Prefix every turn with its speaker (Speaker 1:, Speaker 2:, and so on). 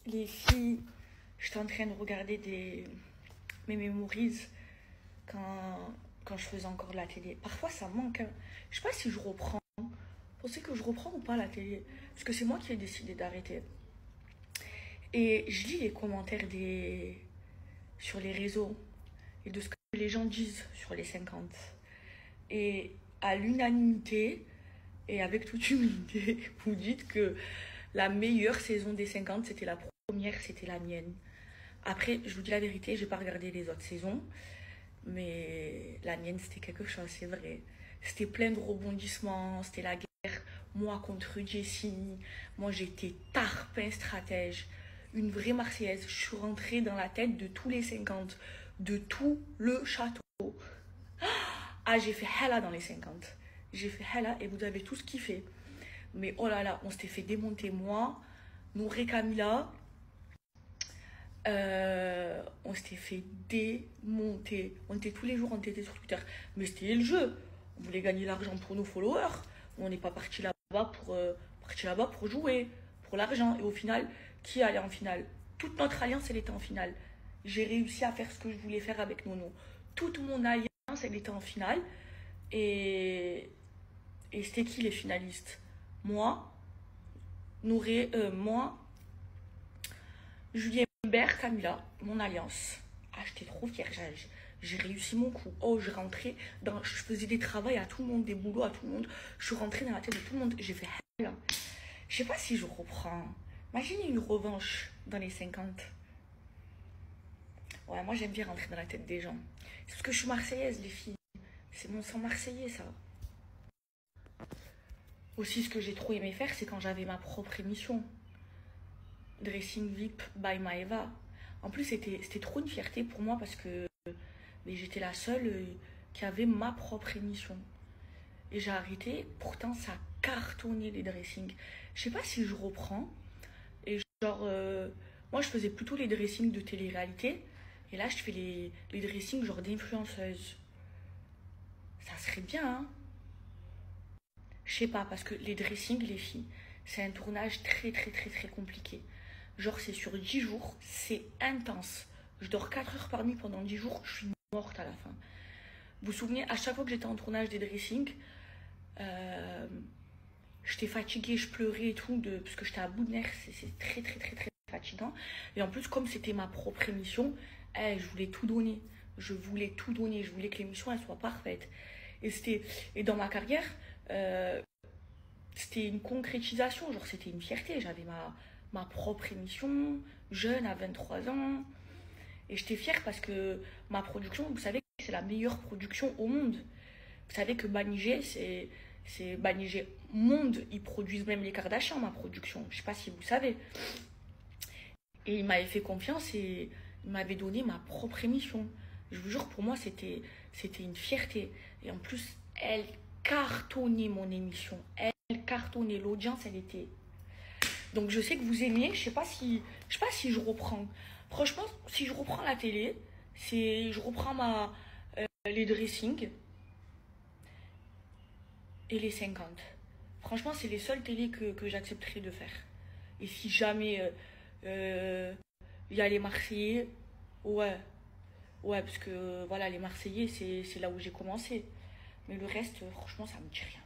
Speaker 1: Les filles, j'étais en train de regarder mes memories quand je faisais encore de la télé. Parfois, ça manque. Hein. Je sais pas si je reprends. Vous pensez que je reprends ou pas la télé? Parce que c'est moi qui ai décidé d'arrêter. Et je lis les commentaires sur les réseaux et de ce que les gens disent sur les 50. Et à l'unanimité, et avec toute humilité, vous dites que la meilleure saison des 50, c'était la première, c'était la mienne. Après, je vous dis la vérité, j'ai pas regardé les autres saisons, mais la mienne, c'était quelque chose, c'est vrai. C'était plein de rebondissements, c'était la guerre, moi contre Jessie. Moi, j'étais tarpin stratège, une vraie Marseillaise. Je suis rentrée dans la tête de tous les 50, de tout le château. Ah, j'ai fait hella dans les 50. J'ai fait hella et vous avez tous kiffé. Mais oh là là, on s'était fait démonter, moi, Nour et Camilla. On s'était fait démonter. On était tous les jours, on était sur Twitter. Mais c'était le jeu. On voulait gagner l'argent pour nos followers. On n'est pas parti là-bas pour jouer, pour l'argent. Et au final, qui allait en finale? Toute notre alliance, elle était en finale. J'ai réussi à faire ce que je voulais faire avec Nono. Toute mon alliance, elle était en finale. Et c'était qui les finalistes? Moi, moi, Julien Bert, Camilla, mon alliance. Ah, j'étais trop fière. J'ai réussi mon coup. Oh, je faisais des travaux à tout le monde, des boulots à tout le monde. Je suis rentrée dans la tête de tout le monde. J'ai fait hell. Je sais pas si je reprends. Imaginez une revanche dans les 50. Ouais, moi j'aime bien rentrer dans la tête des gens. C'est parce que je suis marseillaise, les filles. C'est mon sang marseillais, ça. Aussi, ce que j'ai trop aimé faire, c'est quand j'avais ma propre émission. Dressing VIP by Maeva. En plus, c'était trop une fierté pour moi parce que j'étais la seule qui avait ma propre émission. Et j'ai arrêté. Pourtant, ça cartonnait les dressings. Je sais pas si je reprends. Et genre, moi, je faisais plutôt les dressings de télé-réalité. Et là, je fais les dressings genre d'influenceuse. Ça serait bien, hein? Je sais pas, parce que les dressings, les filles, c'est un tournage très, très, très, très compliqué. Genre, c'est sur 10 jours, c'est intense. Je dors 4 heures par nuit pendant 10 jours, je suis morte à la fin. Vous vous souvenez, à chaque fois que j'étais en tournage des dressings, j'étais fatiguée, je pleurais et tout, parce que j'étais à bout de nerfs, c'est très, très, très, très fatigant. Et en plus, comme c'était ma propre émission, je voulais tout donner. Je voulais tout donner, je voulais que l'émission, elle soit parfaite. Et dans ma carrière, c'était une concrétisation, genre c'était une fierté. J'avais ma propre émission, jeune à 23 ans. Et j'étais fière parce que ma production, vous savez que c'est la meilleure production au monde. Vous savez que Banijé, c'est Banijé Monde. Ils produisent même les Kardashians, ma production. Je sais pas si vous savez. Et il m'avait fait confiance et il m'avait donné ma propre émission. Je vous jure, pour moi, c'était une fierté. Et en plus, elle cartonnait mon émission. Elle cartonnait. L'audience, elle était... Donc je sais que vous aimez. Je sais pas si je reprends. Franchement, si je reprends la télé, je reprends les dressings et les 50. Franchement, c'est les seules télés que j'accepterai de faire. Et si jamais il y a les Marseillais, ouais, parce que voilà, les Marseillais, c'est là où j'ai commencé. Mais le reste, franchement, ça me dit rien.